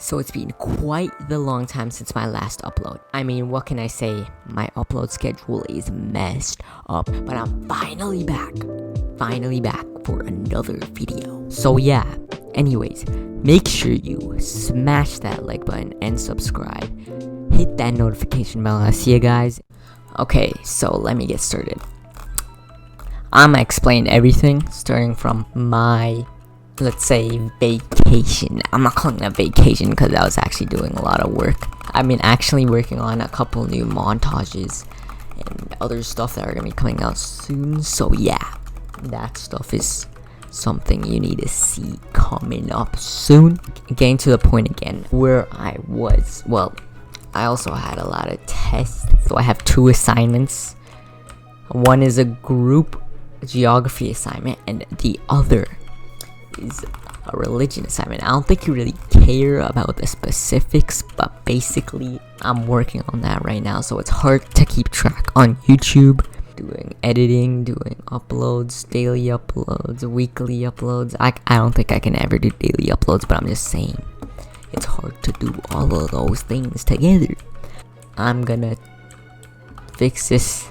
So it's been quite the long time since my last upload. I mean, what can I say? My upload schedule is messed up, but I'm finally back. Finally back for another video. So yeah, anyways, make sure you smash that like button and subscribe. Hit that notification bell. I'll see you guys. Okay, so let me get started. I'ma explain everything starting from my, let's say, vacation. I'm not calling it a vacation because I was actually doing a lot of work. I've been actually working on a couple new montages and other stuff that are gonna be coming out soon. So yeah, that stuff is something you need to see coming up soon. Getting to the point again where I was. Well, I also had a lot of tests. So I have 2 assignments. One is a group geography assignment and the other is a religion assignment. I don't think you really care about the specifics, but basically I'm working on that right now, so it's hard to keep track on YouTube. Doing editing, doing uploads, daily uploads, weekly uploads. I don't think I can ever do daily uploads, but I'm just saying it's hard to do all of those things together. I'm gonna fix this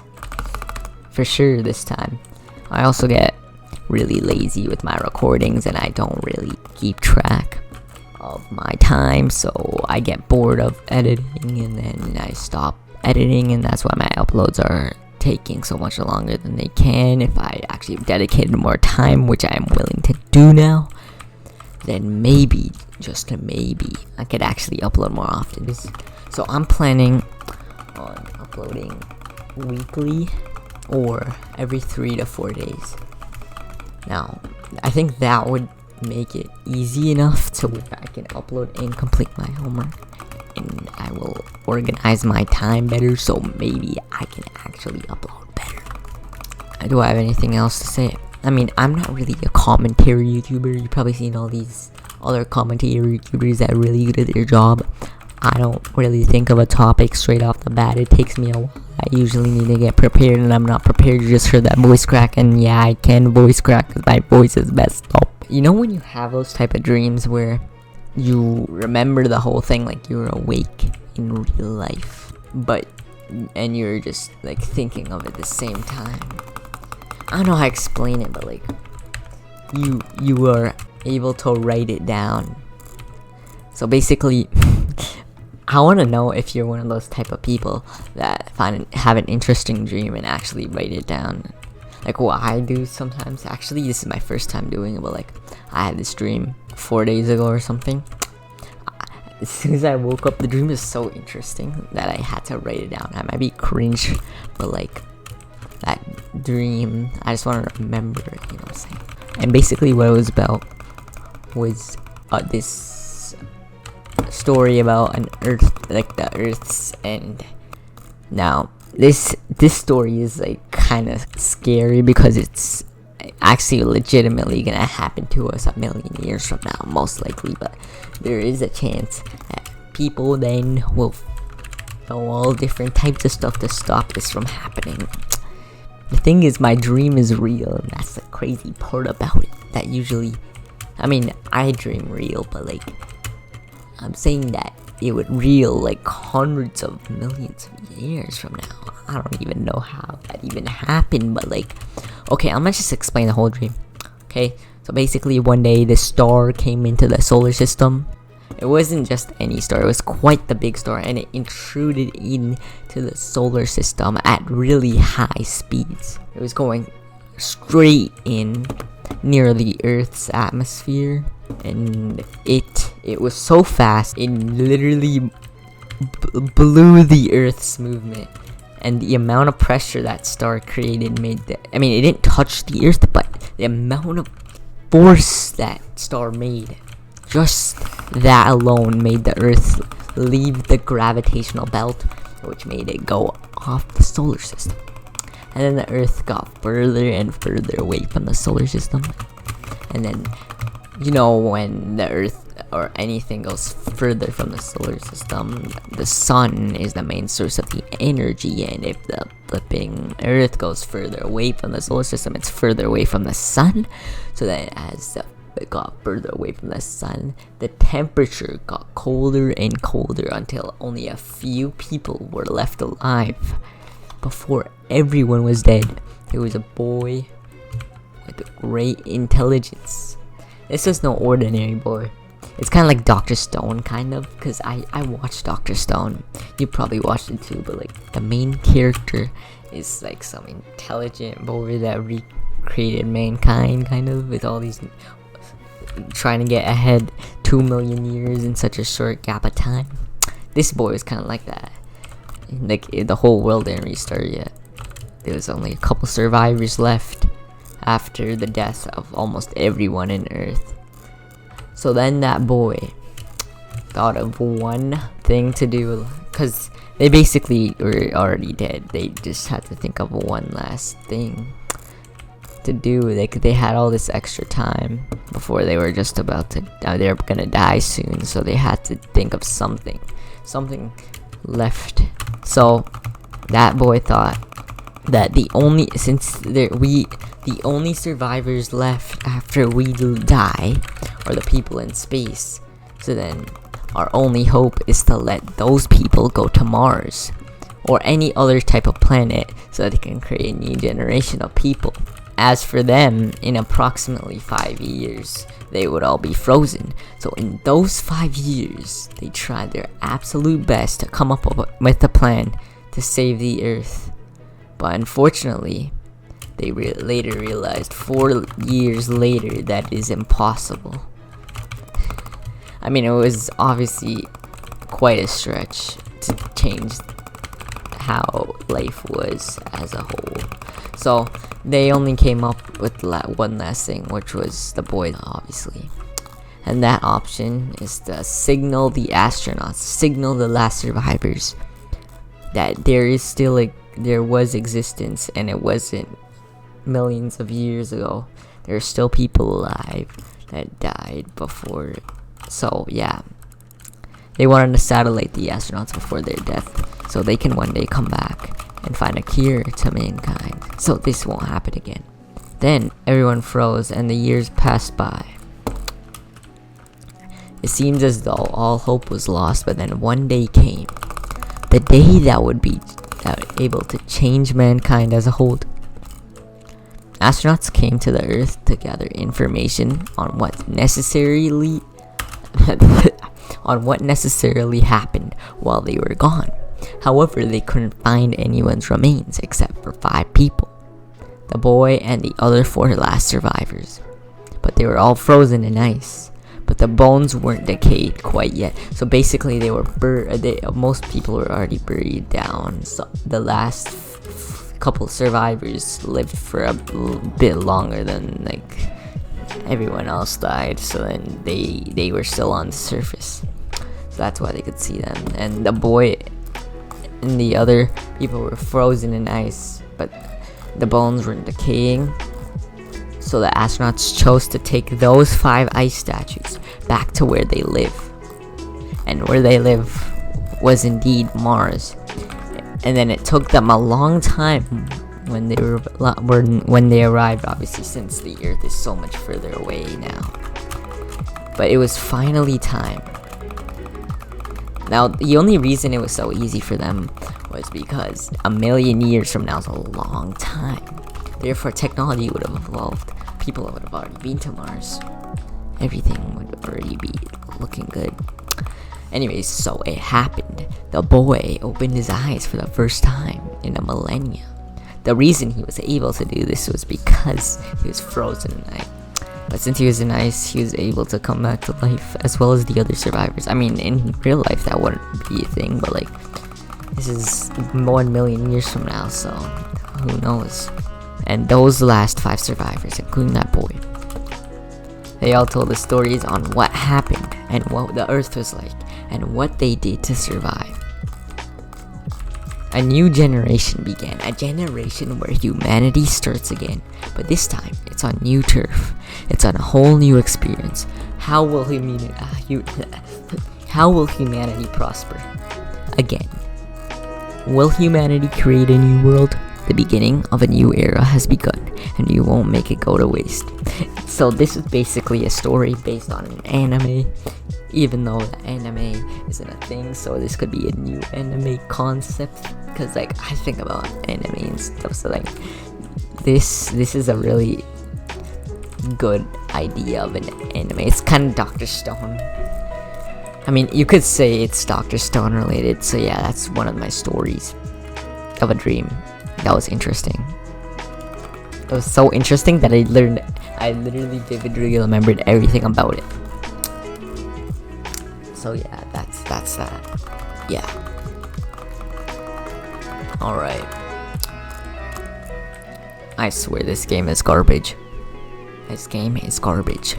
for sure this time. I also get really lazy with my recordings and I don't really keep track of my time, so I get bored of editing and then I stop editing, and that's why my uploads are taking so much longer than they can. If I actually dedicated more time, which I am willing to do now, then maybe, just maybe, I could actually upload more often. So I'm planning on uploading weekly or every 3 to 4 days. Now, I think that would make it easy enough to where I can upload and complete my homework, and I will organize my time better, so maybe I can actually upload better. Do I have anything else to say? I mean, I'm not really a commentary YouTuber. You've probably seen all these other commentary YouTubers that are really good at their job. I don't really think of a topic straight off the bat. It takes me a while. I usually need to get prepared, and I'm not prepared. You just heard that voice crack, and yeah, I can voice crack because my voice is messed up. You know when you have those type of dreams where you remember the whole thing like you're awake in real life, and you're just like thinking of it at the same time. I don't know how to explain it, but like you are able to write it down. So basically, I want to know if you're one of those type of people that have an interesting dream and actually write it down. Like what I do sometimes. Actually, this is my first time doing it, but like I had this dream 4 days ago or something. As soon as I woke up, the dream is so interesting that I had to write it down. I might be cringe, but like that dream, I just want to remember it, you know what I'm saying? And basically what it was about was this story about an earth, like the earth's end. Now this story is like kind of scary because it's actually legitimately gonna happen to us 1,000,000 years from now, most likely, but there is a chance that people then will know all different types of stuff to stop this from happening. The thing is, my dream is real, and that's the crazy part about it. That usually, I mean, I dream real, but like I'm saying that it would real like hundreds of millions of years from now. I don't even know how that even happened, but like, okay, I'm gonna just explain the whole dream. Okay, so basically one day the star came into the solar system. It wasn't just any star, it was quite the big star, and it intruded into the solar system at really high speeds. It was going straight in near the Earth's atmosphere, and it was so fast it literally blew the Earth's movement, and the amount of pressure that star created it didn't touch the Earth, but the amount of force that star made, just that alone made the Earth leave the gravitational belt, which made it go off the solar system. And then the Earth got further and further away from the solar system. And then, you know, when the Earth or anything goes further from the solar system, the sun is the main source of the energy. And if the flipping Earth goes further away from the solar system, it's further away from the sun. So that as the it got further away from the sun, the temperature got colder and colder until only a few people were left alive before everyone was dead. There was a boy with great intelligence. This was no ordinary boy. It's kind of like Dr. Stone, kind of, because I watched Dr. Stone. You probably watched it too, but like the main character is like some intelligent boy that recreated mankind, kind of, with all these trying to get ahead 2 million years in such a short gap of time. This boy was kind of like that. Like the whole world didn't restart yet. There was only a couple survivors left after the death of almost everyone in Earth. So then that boy thought of one thing to do, because they basically were already dead. They just had to think of one last thing to do. They had all this extra time before they were just about to they were gonna die soon, so they had to think of something left. So that boy thought that the only survivors left after we die are the people in space. So then our only hope is to let those people go to Mars or any other type of planet so that they can create a new generation of people. As for them, in approximately 5 years, they would all be frozen. So in those 5 years, they tried their absolute best to come up with a plan to save the Earth. But unfortunately, they later realized 4 years later that is impossible. I mean, it was obviously quite a stretch to change how life was as a whole. So they only came up with one last thing, which was the boy, obviously. And that option is to signal the astronauts, signal the last survivors, that there was existence, and it wasn't millions of years ago. There are still people alive that died before. So yeah, they wanted to satellite the astronauts before their death, so they can one day come back and find a cure to mankind, so this won't happen again. Then everyone froze and the years passed by. It seems as though all hope was lost, but then one day came, the day that would be able to change mankind as a whole. Astronauts came to the Earth to gather information on what necessarily happened while they were gone. However, they couldn't find anyone's remains except for 5 people, the boy and the other 4 last survivors. But they were all frozen in ice, but the bones weren't decayed quite yet. So basically they were most people were already buried down. So the last couple survivors lived for a bit longer than like everyone else died, so then they were still on the surface. So that's why they could see them. And the boy and the other people were frozen in ice, but the bones weren't decaying. So the astronauts chose to take those 5 ice statues back to where they live. And where they live was indeed Mars. And then it took them a long time when they arrived, obviously, since the Earth is so much further away now. But it was finally time. Now, the only reason it was so easy for them was because 1,000,000 years from now is a long time. Therefore, technology would have evolved. People would have already been to Mars. Everything would already be looking good. Anyways, so it happened. The boy opened his eyes for the first time in a millennia. The reason he was able to do this was because he was frozen in ice. But since he was in ice, he was able to come back to life, as well as the other survivors. I mean, in real life that wouldn't be a thing, but like, this is 1,000,000 years from now, so who knows. And those last 5 survivors, including that boy, they all told the stories on what happened and what the Earth was like and what they did to survive. A new generation began, a generation where humanity starts again, but this time it's on new turf. It's on a whole new experience. How will humanity prosper again? Will humanity create a new world? The beginning of a new era has begun, and you won't make it go to waste. So this is basically a story based on an anime, even though the anime isn't a thing. So this could be a new anime concept, because like I think about anime and stuff. So like this is a really good idea of an anime. It's kind of Dr. Stone. I mean, you could say it's Dr. Stone related. So yeah, that's one of my stories of a dream. That was interesting. It was so interesting that I literally vividly remembered everything about it. So yeah, that's that. Yeah. Alright. I swear this game is garbage. This game is garbage.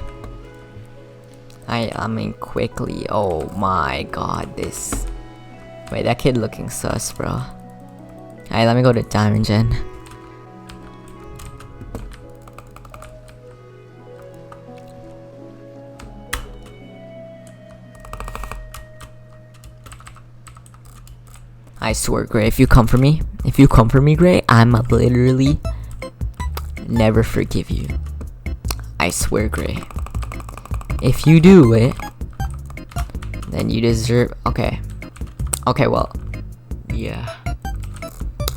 I mean quickly. Oh my god, this. Wait, that kid looking sus, bro. Alright, let me go to Diamond Gen. I swear, Gray, if you come for me, Gray, I'm literally never forgive you. I swear, Gray. If you do it, then you deserve. Okay, well, yeah.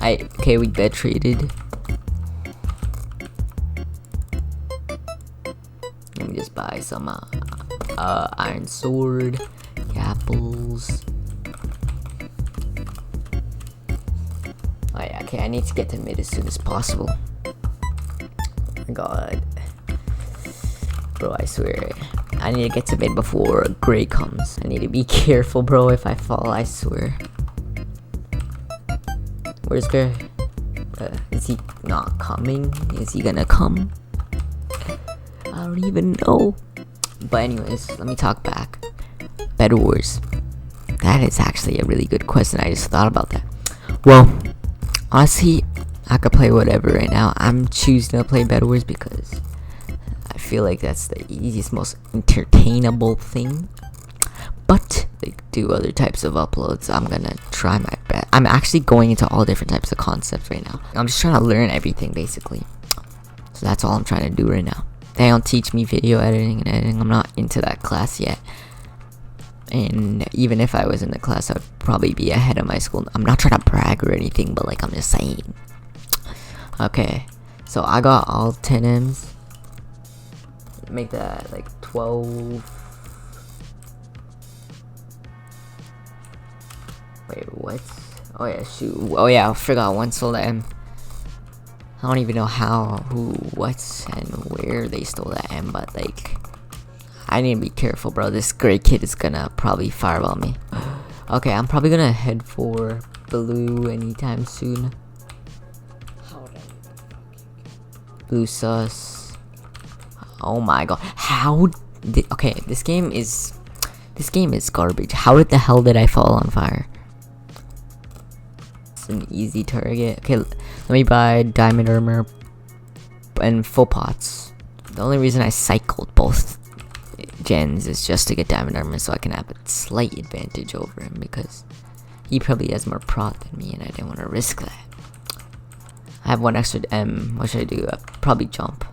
Okay, we get traded. Let me just buy some iron sword, apples. Oh yeah, okay, I need to get to mid as soon as possible. Oh my god. Bro, I swear. I need to get to mid before Gray comes. I need to be careful, bro, if I fall, I swear. Where's Gray? Is he not coming? Is he gonna come? I don't even know. But anyways, let me talk back. Bed Wars. That is actually a really good question. I just thought about that. Well, honestly, I could play whatever right now. I'm choosing to play Bed Wars because I feel like that's the easiest, most entertainable thing. But they do other types of uploads. I'm gonna try my best. I'm actually going into all different types of concepts right now. I'm just trying to learn everything basically. So that's all I'm trying to do right now. They don't teach me video editing and editing. I'm not into that class yet. And even if I was in the class, I would probably be ahead of my school. I'm not trying to brag or anything, but like I'm just saying. Okay, so I got all 10 M's. Make that like 12. Wait, what? Oh yeah, shoot. Oh yeah, I forgot one stole that M. I don't even know how, who, what, and where they stole that M, but like, I need to be careful, bro. This Gray kid is gonna probably fireball me. Okay, I'm probably gonna head for blue anytime soon. Blue sus. Oh my god. How did, okay, this game is garbage. How the hell did I fall on fire? It's an easy target. Okay, let me buy diamond armor and full pots. The only reason I cycled both gens is just to get diamond armor so I can have a slight advantage over him, because he probably has more prot than me and I didn't want to risk that. I have one extra M. What should I do? Probably jump.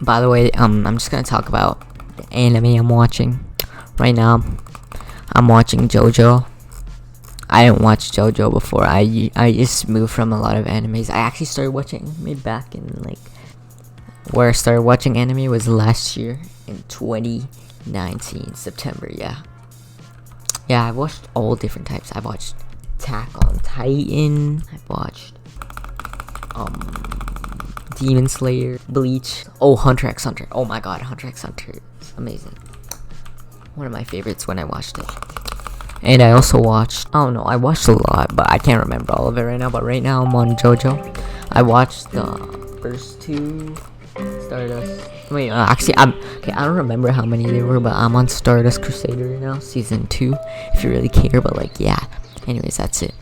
By the way, I'm just gonna talk about the anime I'm watching right now. I'm watching JoJo. I didn't watch JoJo before. I just moved from a lot of animes. I actually started watching anime back in like, where I started watching anime was last year in 2019 September. Yeah, I've watched all different types. I've watched Attack on Titan. I've watched Demon Slayer, Bleach. Oh, Hunter x Hunter. Oh my god, Hunter x Hunter is amazing. One of my favorites when I watched it. And I also watched, I don't know, I watched a lot, but I can't remember all of it right now. But right now I'm on JoJo. I watched the first two Stardust. Wait, actually, I don't remember how many there were, but I'm on Stardust Crusader right now, season 2. If you really care, but like, yeah. Anyways, that's it.